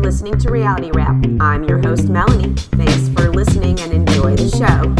listening to Reality Wrap. I'm your host, Melanie. Thanks for listening and enjoy the show.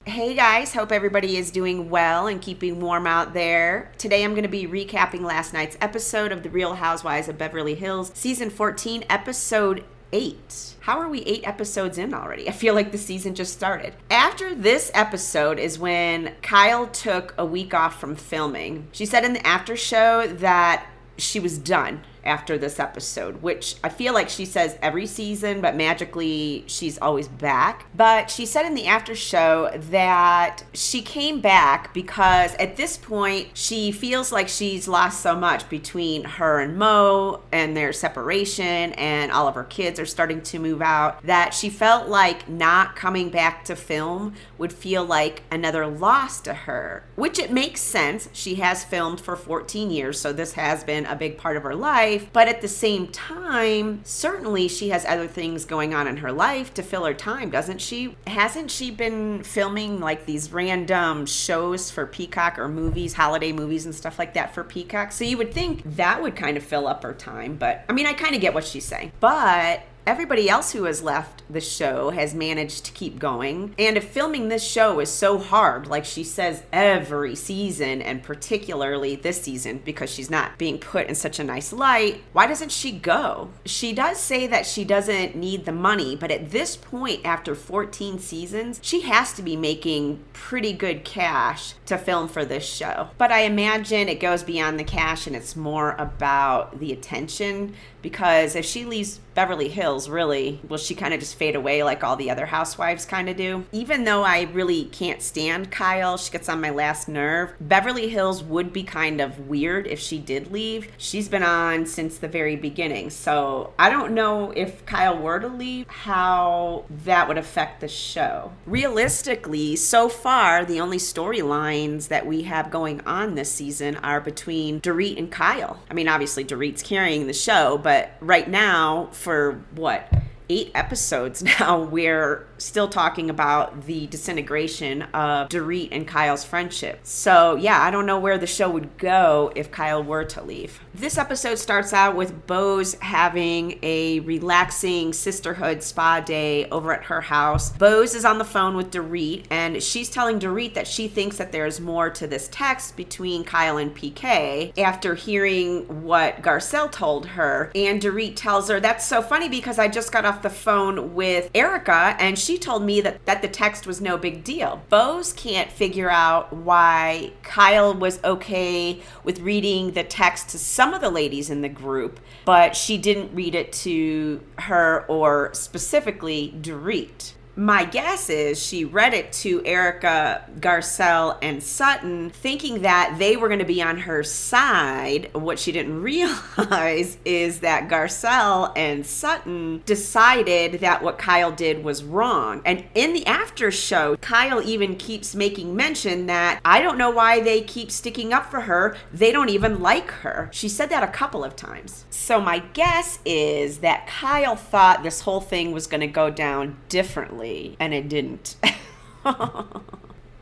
Hey guys, hope everybody is doing well and keeping warm out there. Today I'm going to be recapping last night's episode of The Real Housewives of Beverly Hills, Season 14, Episode 8. How are we 8 episodes in already? I feel like the season just started. After this episode is when Kyle took a week off from filming. She said in the after show that she was done after this episode, which I feel like she says every season, but magically she's always back. But she said in the after show that she came back because at this point she feels like she's lost so much between her and Mo and their separation, and all of her kids are starting to move out, that she felt like not coming back to film would feel like another loss to her, which it makes sense. She has filmed for 14 years, so this has been a big part of her life. But at the same time, certainly she has other things going on in her life to fill her time, doesn't she? Hasn't she been filming like these random shows for Peacock or movies, holiday movies and stuff like that for Peacock? So you would think that would kind of fill up her time. But I mean, I kind of get what she's saying. But everybody else who has left the show has managed to keep going. And if filming this show is so hard, like she says every season, and particularly this season, because she's not being put in such a nice light, why doesn't she go? She does say that she doesn't need the money, but at this point, after 14 seasons, she has to be making pretty good cash to film for this show. But I imagine it goes beyond the cash and it's more about the attention, because if she leaves Beverly Hills, really, will she kind of just fade away like all the other housewives kind of do? Even though I really can't stand Kyle, she gets on my last nerve, Beverly Hills would be kind of weird if she did leave. She's been on since the very beginning, so I don't know if Kyle were to leave, how that would affect the show. Realistically, so far, the only storylines that we have going on this season are between Dorit and Kyle. I mean, obviously Dorit's carrying the show, but right now, for what, 8 episodes now, we're still talking about the disintegration of Dorit and Kyle's friendship. So yeah, I don't know where the show would go if Kyle were to leave. This episode starts out with Boze having a relaxing sisterhood spa day over at her house. Boze is on the phone with Dorit, and she's telling Dorit that she thinks that there's more to this text between Kyle and PK after hearing what Garcelle told her. And Dorit tells her, "That's so funny because I just got off the phone with Erica and she told me that the text was no big deal." Boze can't figure out why Kyle was okay with reading the text to some of the ladies in the group, but she didn't read it to her or specifically Dorit. My guess is she read it to Erica, Garcelle, and Sutton, thinking that they were going to be on her side. What she didn't realize is that Garcelle and Sutton decided that what Kyle did was wrong. And in the after show, Kyle even keeps making mention that, "I don't know why they keep sticking up for her. They don't even like her." She said that a couple of times. So my guess is that Kyle thought this whole thing was going to go down differently. And it didn't.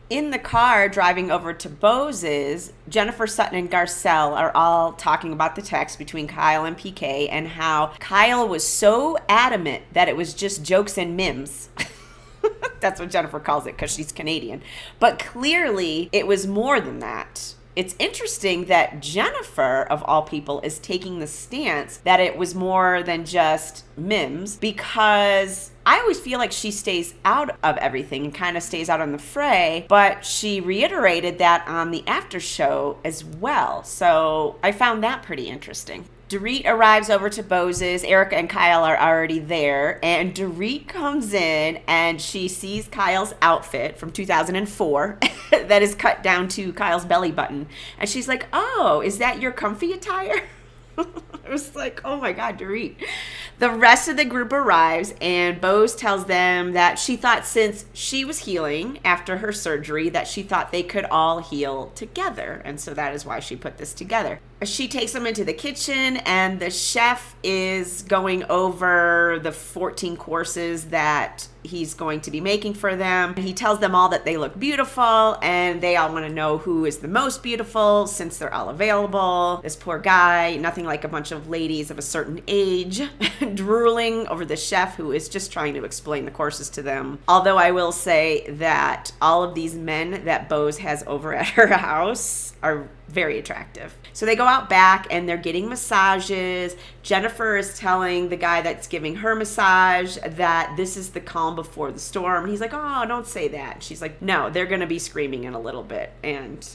In the car driving over to Boze's, Jennifer, Sutton, and Garcelle are all talking about the text between Kyle and PK and how Kyle was so adamant that it was just jokes and memes. That's what Jennifer calls it because she's Canadian. But clearly it was more than that. It's interesting that Jennifer, of all people, is taking the stance that it was more than just memes, because I always feel like she stays out of everything and kind of stays out on the fray, but she reiterated that on the after show as well. So I found that pretty interesting. Dorit arrives over to Boze's. Erica and Kyle are already there, and Dorit comes in and she sees Kyle's outfit from 2004 that is cut down to Kyle's belly button, and she's like, "Oh, is that your comfy attire?" I was like, oh my God, Dorit. The rest of the group arrives, and Boze tells them that she thought since she was healing after her surgery that she thought they could all heal together, and so that is why she put this together. She takes them into the kitchen, and the chef is going over the 14 courses that he's going to be making for them. He tells them all that they look beautiful, and they all want to know who is the most beautiful since they're all available. This poor guy, nothing like a bunch of ladies of a certain age, drooling over the chef who is just trying to explain the courses to them. Although I will say that all of these men that Boze has over at her house are very attractive. So they go out back and they're getting massages. Jennifer is telling the guy that's giving her massage that this is the calm before the storm. And he's like, oh, don't say that. And she's like, no, they're going to be screaming in a little bit. And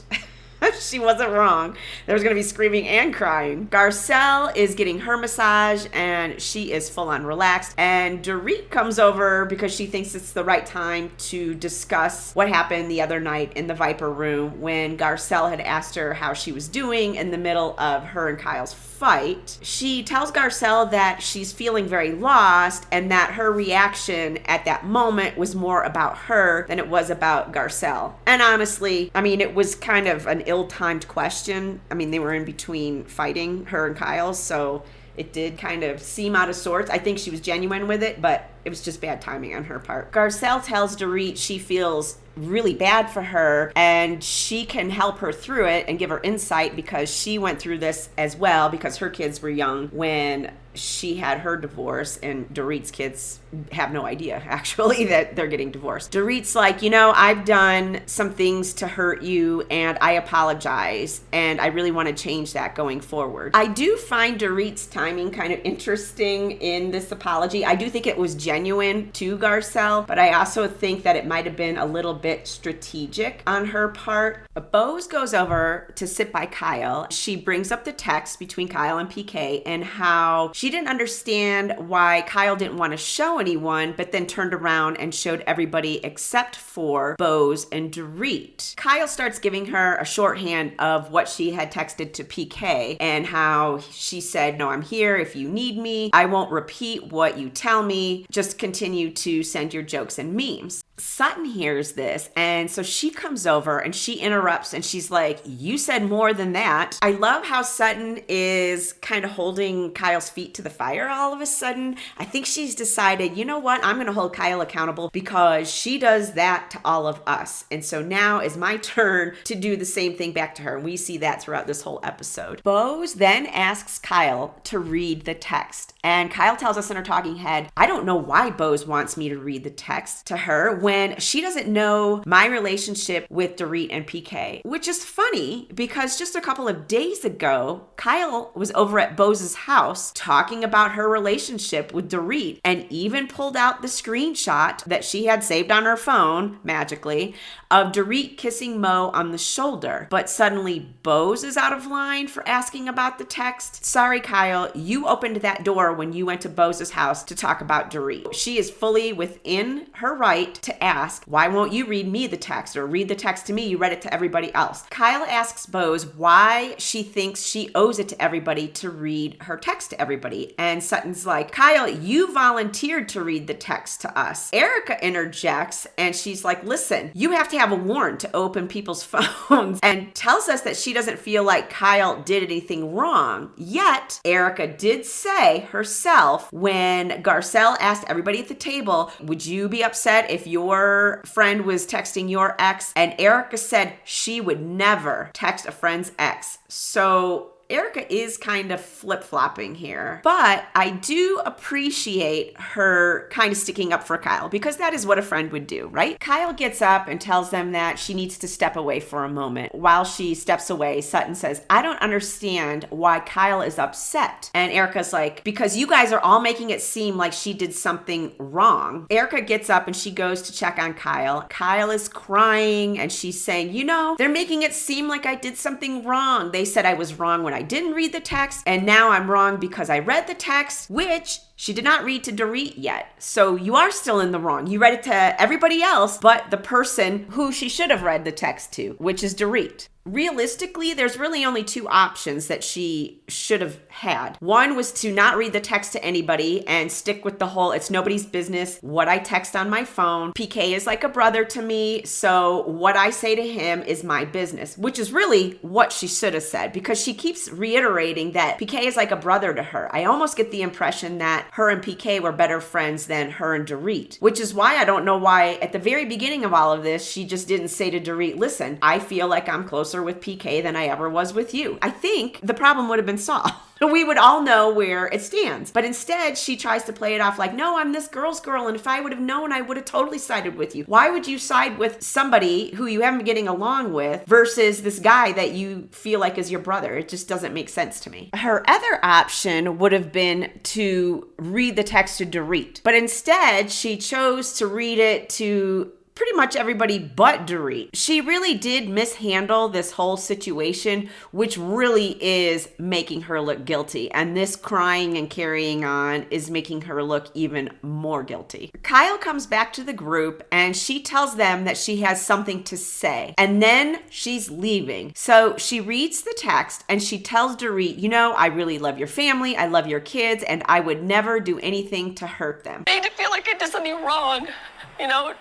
she wasn't wrong. There's going to be screaming and crying. Garcelle is getting her massage, and she is full on relaxed. And Dorit comes over because she thinks it's the right time to discuss what happened the other night in the Viper room when Garcelle had asked her how she was doing in the middle of her and Kyle's fight. She tells Garcelle that she's feeling very lost and that her reaction at that moment was more about her than it was about Garcelle. And honestly, I mean, it was kind of an ill-timed question. I mean, they were in between fighting, her and Kyle, so it did kind of seem out of sorts. I think she was genuine with it, but it was just bad timing on her part. Garcelle tells Dorit she feels really bad for her and she can help her through it and give her insight because she went through this as well because her kids were young when she had her divorce, and Dorit's kids have no idea actually that they're getting divorced. Dorit's like, you know, I've done some things to hurt you and I apologize and I really want to change that going forward. I do find Dorit's timing kind of interesting in this apology. I do think it was genuine to Garcelle, but I also think that it might have been a little bit strategic on her part. Boze goes over to sit by Kyle. She brings up the text between Kyle and PK and how she didn't understand why Kyle didn't want to show anyone, but then turned around and showed everybody except for Boze and Dorit. Kyle starts giving her a shorthand of what she had texted to PK and how she said, no, I'm here if you need me. I won't repeat what you tell me. Just continue to send your jokes and memes. Sutton hears this, and so she comes over and she interrupts and she's like, you said more than that. I love how Sutton is kind of holding Kyle's feet to the fire all of a sudden. I think she's decided, you know what, I'm going to hold Kyle accountable because she does that to all of us. And so now is my turn to do the same thing back to her. And we see that throughout this whole episode. Boze then asks Kyle to read the text. And Kyle tells us in her talking head, I don't know why Boze wants me to read the text to her when she doesn't know my relationship with Dorit and PK, which is funny because just a couple of days ago, Kyle was over at Boze's house talking about her relationship with Dorit and even pulled out the screenshot that she had saved on her phone, magically, of Dorit kissing Mo on the shoulder. But suddenly Boze is out of line for asking about the text. Sorry, Kyle, you opened that door when you went to Boze's house to talk about Dorit. She is fully within her right to ask, why won't you read me the text or read the text to me? You read it to everybody else. Kyle asks Boze why she thinks she owes it to everybody to read her text to everybody. And Sutton's like, Kyle, you volunteered to read the text to us. Erica interjects and she's like, listen, you have to have a warrant to open people's phones, and tells us that she doesn't feel like Kyle did anything wrong. Yet, Erica did say herself when Garcelle asked everybody at the table, would you be upset if your friend was texting your ex? And Erica said she would never text a friend's ex. So Erica is kind of flip-flopping here, but I do appreciate her kind of sticking up for Kyle because that is what a friend would do, right? Kyle gets up and tells them that she needs to step away for a moment. While she steps away, Sutton says, I don't understand why Kyle is upset. And Erica's like, because you guys are all making it seem like she did something wrong. Erica gets up and she goes to check on Kyle. Kyle is crying and she's saying, you know, they're making it seem like I did something wrong. They said I was wrong when I didn't read the text, and now I'm wrong because I read the text, which she did not read to Dorit yet. So you are still in the wrong. You read it to everybody else but the person who she should have read the text to, which is Dorit. Realistically, there's really only two options that she should have had. One was to not read the text to anybody and stick with the whole, it's nobody's business what I text on my phone. PK is like a brother to me, so what I say to him is my business, which is really what she should have said, because she keeps reiterating that PK is like a brother to her. I almost get the impression that her and PK were better friends than her and Dorit, which is why I don't know why at the very beginning of all of this, she just didn't say to Dorit, listen, I feel like I'm closer with PK than I ever was with you. I think the problem would have been solved. We would all know where it stands. But instead, she tries to play it off like, no, I'm this girl's girl, and if I would have known, I would have totally sided with you. Why would you side with somebody who you haven't been getting along with versus this guy that you feel like is your brother? It just doesn't make sense to me. Her other option would have been to read the text to Dorit. But instead, she chose to read it to pretty much everybody but Dorit. She really did mishandle this whole situation, which really is making her look guilty. And this crying and carrying on is making her look even more guilty. Kyle comes back to the group and she tells them that she has something to say. And then she's leaving. So she reads the text and she tells Dorit, you know, I really love your family. I love your kids. And I would never do anything to hurt them. I made it feel like I did something wrong.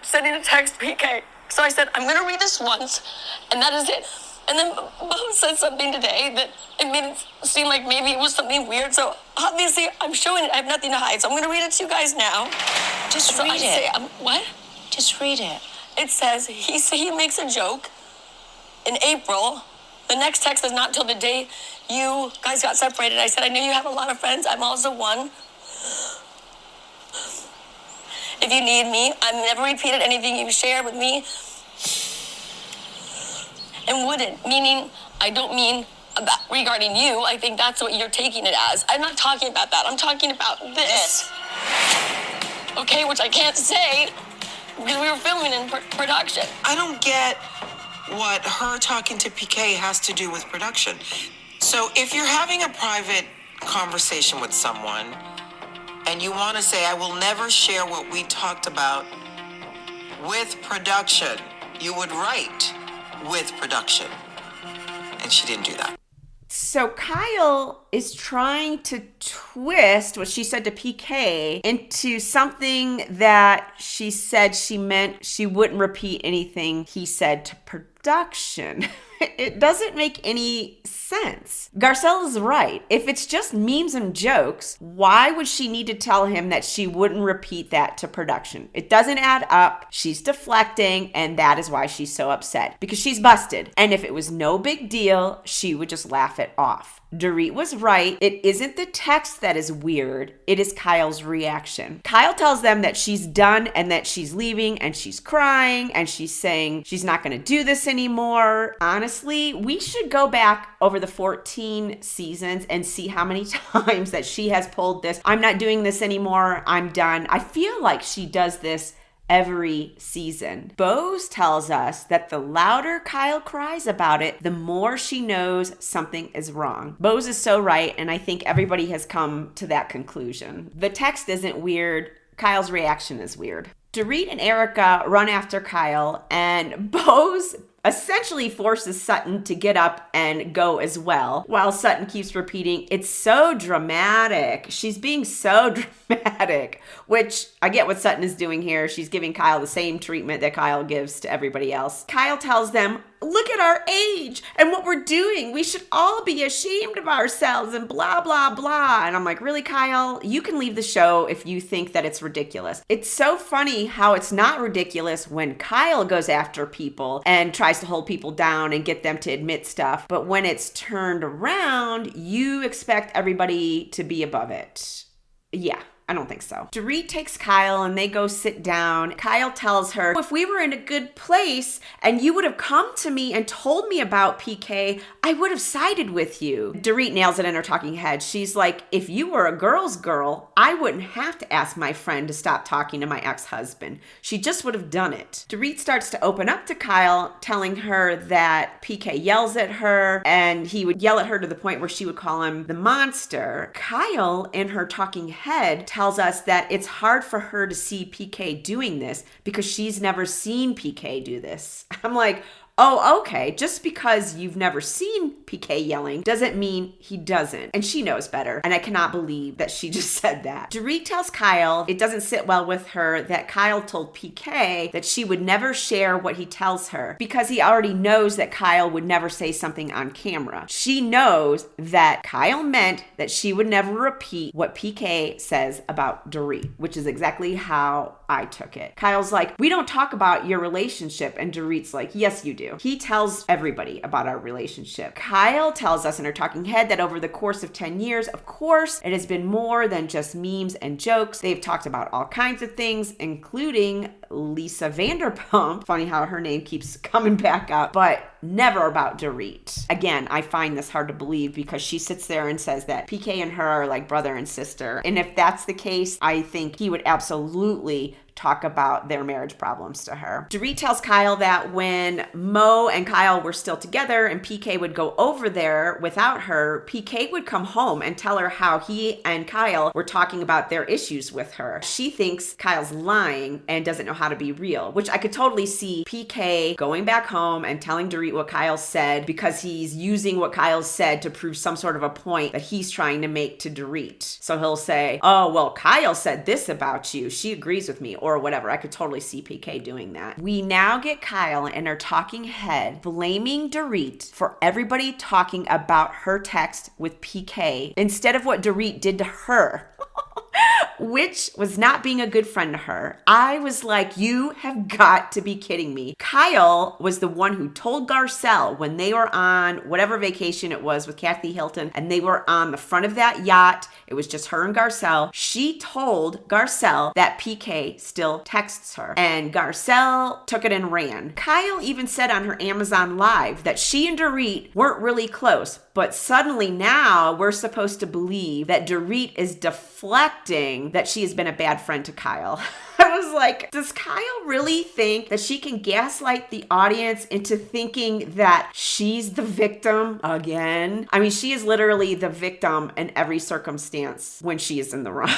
Sending a text PK. So I said, I'm going to read this once, and that is it. And then Boze said something today that it made it seem like maybe it was something weird. So obviously, I'm showing it. I have nothing to hide. So I'm going to read it to you guys now. Just read it. What? Just read it. It says, he makes a joke in April. The next text is not until the day you guys got separated. I said, I know you have a lot of friends. I'm also one. If you need me, I've never repeated anything you've shared with me. And wouldn't, meaning I don't mean about regarding you. I think that's what you're taking it as. I'm not talking about that. I'm talking about this. Okay, which I can't say because we were filming in production. I don't get what her talking to PK has to do with production. So if you're having a private conversation with someone, and you want to say, I will never share what we talked about with production, you would write with production. And she didn't do that. So Kyle is trying to twist what she said to PK into something that she said she meant she wouldn't repeat anything he said to production. It doesn't make any sense. Garcelle is right. If it's just memes and jokes, why would she need to tell him that she wouldn't repeat that to production? It doesn't add up. She's deflecting, and that is why she's so upset, because she's busted. And if it was no big deal, she would just laugh it off. Dorit was right. It isn't the text that is weird. It is Kyle's reaction. Kyle tells them that she's done and that she's leaving, and she's crying and she's saying she's not going to do this anymore. Honestly, we should go back over the 14 seasons and see how many times that she has pulled this, I'm not doing this anymore, I'm done. I feel like she does this every season. Boze tells us that the louder Kyle cries about it, the more she knows something is wrong. Boze is so right, and I think everybody has come to that conclusion. The text isn't weird. Kyle's reaction is weird. Dorit and Erica run after Kyle, and Boze essentially forces Sutton to get up and go as well, while Sutton keeps repeating, it's so dramatic. She's being so dramatic, which I get what Sutton is doing here. She's giving Kyle the same treatment that Kyle gives to everybody else. Kyle tells them, look at our age and what we're doing. We should all be ashamed of ourselves and blah, blah, blah. And I'm like, really, Kyle? You can leave the show if you think that it's ridiculous. It's so funny how it's not ridiculous when Kyle goes after people and tries to hold people down and get them to admit stuff. But when it's turned around, you expect everybody to be above it. Yeah. I don't think so. Dorit takes Kyle and they go sit down. Kyle tells her, if we were in a good place and you would have come to me and told me about PK, I would have sided with you. Dorit nails it in her talking head. She's like, if you were a girl's girl, I wouldn't have to ask my friend to stop talking to my ex-husband. She just would have done it. Dorit starts to open up to Kyle, telling her that PK yells at her and he would yell at her to the point where she would call him the monster. Kyle, in her talking head, tells us that it's hard for her to see PK doing this because she's never seen PK do this. I'm like, oh, okay, just because you've never seen PK yelling doesn't mean he doesn't. And she knows better. And I cannot believe that she just said that. Dorit tells Kyle it doesn't sit well with her that Kyle told PK that she would never share what he tells her because he already knows that Kyle would never say something on camera. She knows that Kyle meant that she would never repeat what PK says about Dorit, which is exactly how I took it. Kyle's like, we don't talk about your relationship. And Dorit's like, yes, you do. He tells everybody about our relationship. Kyle tells us in her talking head that over the course of 10 years, of course, it has been more than just memes and jokes. They've talked about all kinds of things, including Lisa Vanderpump. Funny how her name keeps coming back up, but never about Dorit. Again, I find this hard to believe because she sits there and says that PK and her are like brother and sister. And if that's the case, I think he would absolutely talk about their marriage problems to her. Dorit tells Kyle that when Mo and Kyle were still together and PK would go over there without her, PK would come home and tell her how he and Kyle were talking about their issues with her. She thinks Kyle's lying and doesn't know how to be real, which I could totally see PK going back home and telling Dorit what Kyle said because he's using what Kyle said to prove some sort of a point that he's trying to make to Dorit. So he'll say, oh, well, Kyle said this about you. She agrees with me, or whatever. I could totally see PK doing that. We now get Kyle in her talking head blaming Dorit for everybody talking about her text with PK instead of what Dorit did to her. Which was not being a good friend to her. I was like, you have got to be kidding me. Kyle was the one who told Garcelle when they were on whatever vacation it was with Kathy Hilton and they were on the front of that yacht. It was just her and Garcelle. She told Garcelle that PK still texts her and Garcelle took it and ran. Kyle even said on her Amazon Live that she and Dorit weren't really close, but suddenly now we're supposed to believe that Dorit is deflecting that she has been a bad friend to Kyle. I was like, does Kyle really think that she can gaslight the audience into thinking that she's the victim again? I mean, she is literally the victim in every circumstance when she is in the wrong.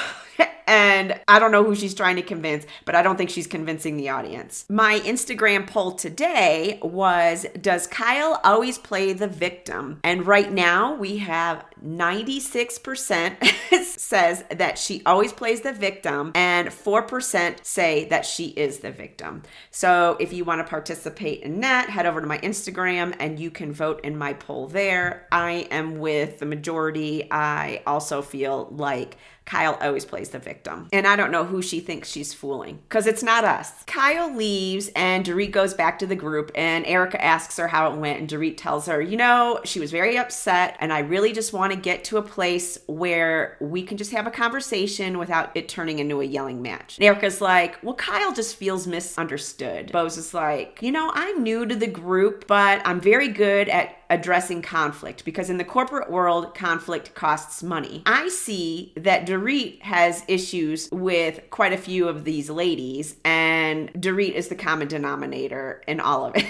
And I don't know who she's trying to convince, but I don't think she's convincing the audience. My Instagram poll today was, does Kyle always play the victim? And right now we have 96% says that she always plays the victim and 4% say that she is the victim. So if you want to participate in that, head over to my Instagram and you can vote in my poll there. I am with the majority. I also feel like Kyle always plays the victim. And I don't know who she thinks she's fooling because it's not us. Kyle leaves and Dorit goes back to the group and Erica asks her how it went and Dorit tells her, you know, she was very upset and I really just want to get to a place where we can just have a conversation without it turning into a yelling match. And Erica's like, well, Kyle just feels misunderstood. Boze is like, you know, I'm new to the group, but I'm very good at addressing conflict because in the corporate world, conflict costs money. I see that Dorit has issues with quite a few of these ladies and Dorit is the common denominator in all of it.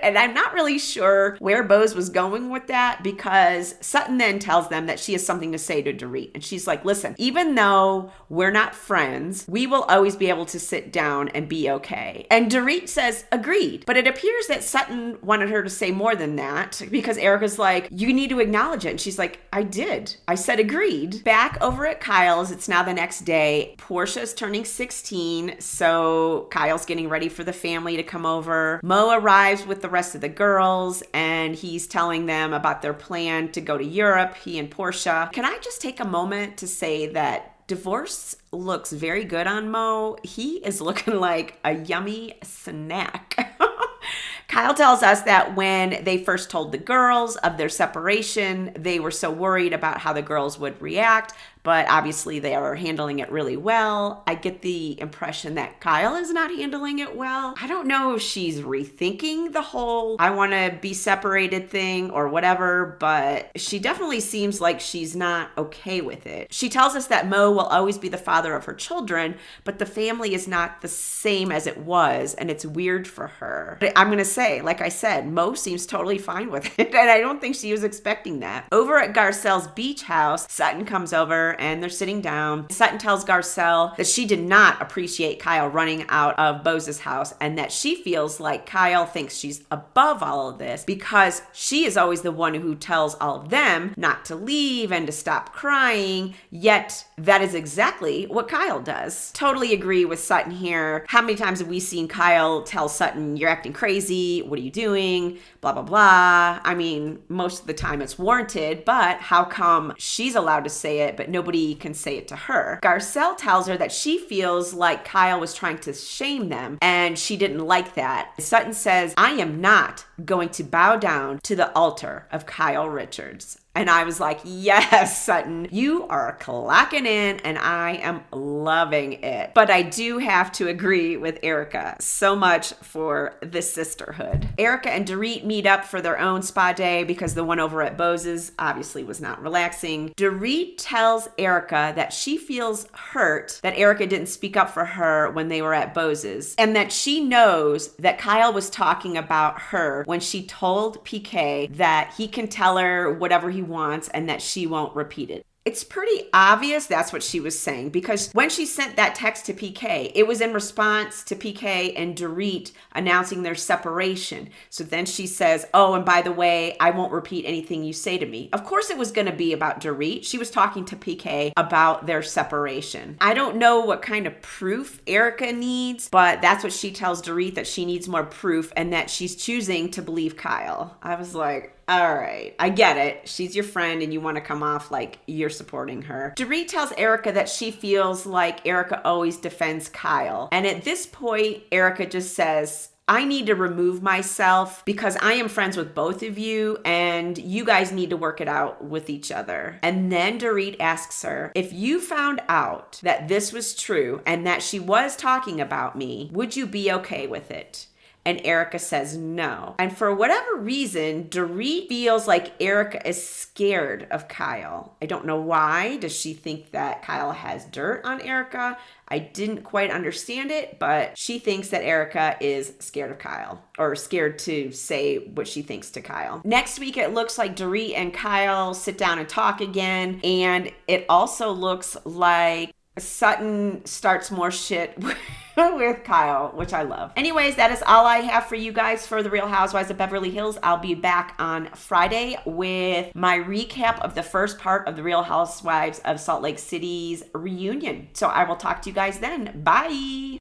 And I'm not really sure where Boze was going with that because Sutton then tells them that she has something to say to Dorit. And she's like, listen, even though we're not friends, we will always be able to sit down and be okay. And Dorit says, agreed. But it appears that Sutton wanted her to say more than that because Erica's like, you need to acknowledge it. And she's like, I did. I said agreed. Back over at Kyle's, it's now the next day. Portia's turning 16. So Kyle's getting ready for the family to come over. Mo arrives with the rest of the girls and he's telling them about their plan to go to Europe, he and Portia. Can I just take a moment to say that divorce looks very good on Mo? He is looking like a yummy snack. Kyle tells us that when they first told the girls of their separation, they were so worried about how the girls would react, but obviously they are handling it really well. I get the impression that Kyle is not handling it well. I don't know if she's rethinking the whole I want to be separated thing or whatever, but she definitely seems like she's not okay with it. She tells us that Mo will always be the father of her children, but the family is not the same as it was, and it's weird for her. But I'm going to say, like I said, Mo seems totally fine with it, and I don't think she was expecting that. Over at Garcelle's beach house, Sutton comes over her and they're sitting down. Sutton tells Garcelle that she did not appreciate Kyle running out of Boze's house and that she feels like Kyle thinks she's above all of this because she is always the one who tells all of them not to leave and to stop crying, yet that is exactly what Kyle does. Totally agree with Sutton here. How many times have we seen Kyle tell Sutton, you're acting crazy, what are you doing, blah, blah, blah. I mean, most of the time it's warranted, but how come she's allowed to say it, but nobody can say it to her? Garcelle tells her that she feels like Kyle was trying to shame them, and she didn't like that. Sutton says, I am not going to bow down to the altar of Kyle Richards. And I was like, yes, Sutton, you are clocking in and I am loving it. But I do have to agree with Erica. So much for this sisterhood. Erica and Dorit meet up for their own spa day because the one over at Boze's obviously was not relaxing. Dorit tells Erica that she feels hurt that Erica didn't speak up for her when they were at Boze's and that she knows that Kyle was talking about her when she told PK that he can tell her whatever he wants and that she won't repeat it. It's pretty obvious that's what she was saying because when she sent that text to PK, it was in response to PK and Dorit announcing their separation. So then she says, oh, and by the way, I won't repeat anything you say to me. Of course it was going to be about Dorit. She was talking to PK about their separation. I don't know what kind of proof Erica needs, but that's what she tells Dorit, that she needs more proof and that she's choosing to believe Kyle. I was like, all right, I get it. She's your friend and you want to come off like you're supporting her. Dorit tells Erica that she feels like Erica always defends Kyle. And at this point, Erica just says, I need to remove myself because I am friends with both of you and you guys need to work it out with each other. And then Dorit asks her, if you found out that this was true and that she was talking about me, would you be okay with it? And Erica says no. And for whatever reason, Dorit feels like Erica is scared of Kyle. I don't know why. Does she think that Kyle has dirt on Erica? I didn't quite understand it, but she thinks that Erica is scared of Kyle or scared to say what she thinks to Kyle. Next week, it looks like Dorit and Kyle sit down and talk again. And it also looks like Sutton starts more shit with Kyle, which I love. Anyways, that is all I have for you guys for The Real Housewives of Beverly Hills. I'll be back on Friday with my recap of the first part of The Real Housewives of Salt Lake City's reunion. So I will talk to you guys then. Bye.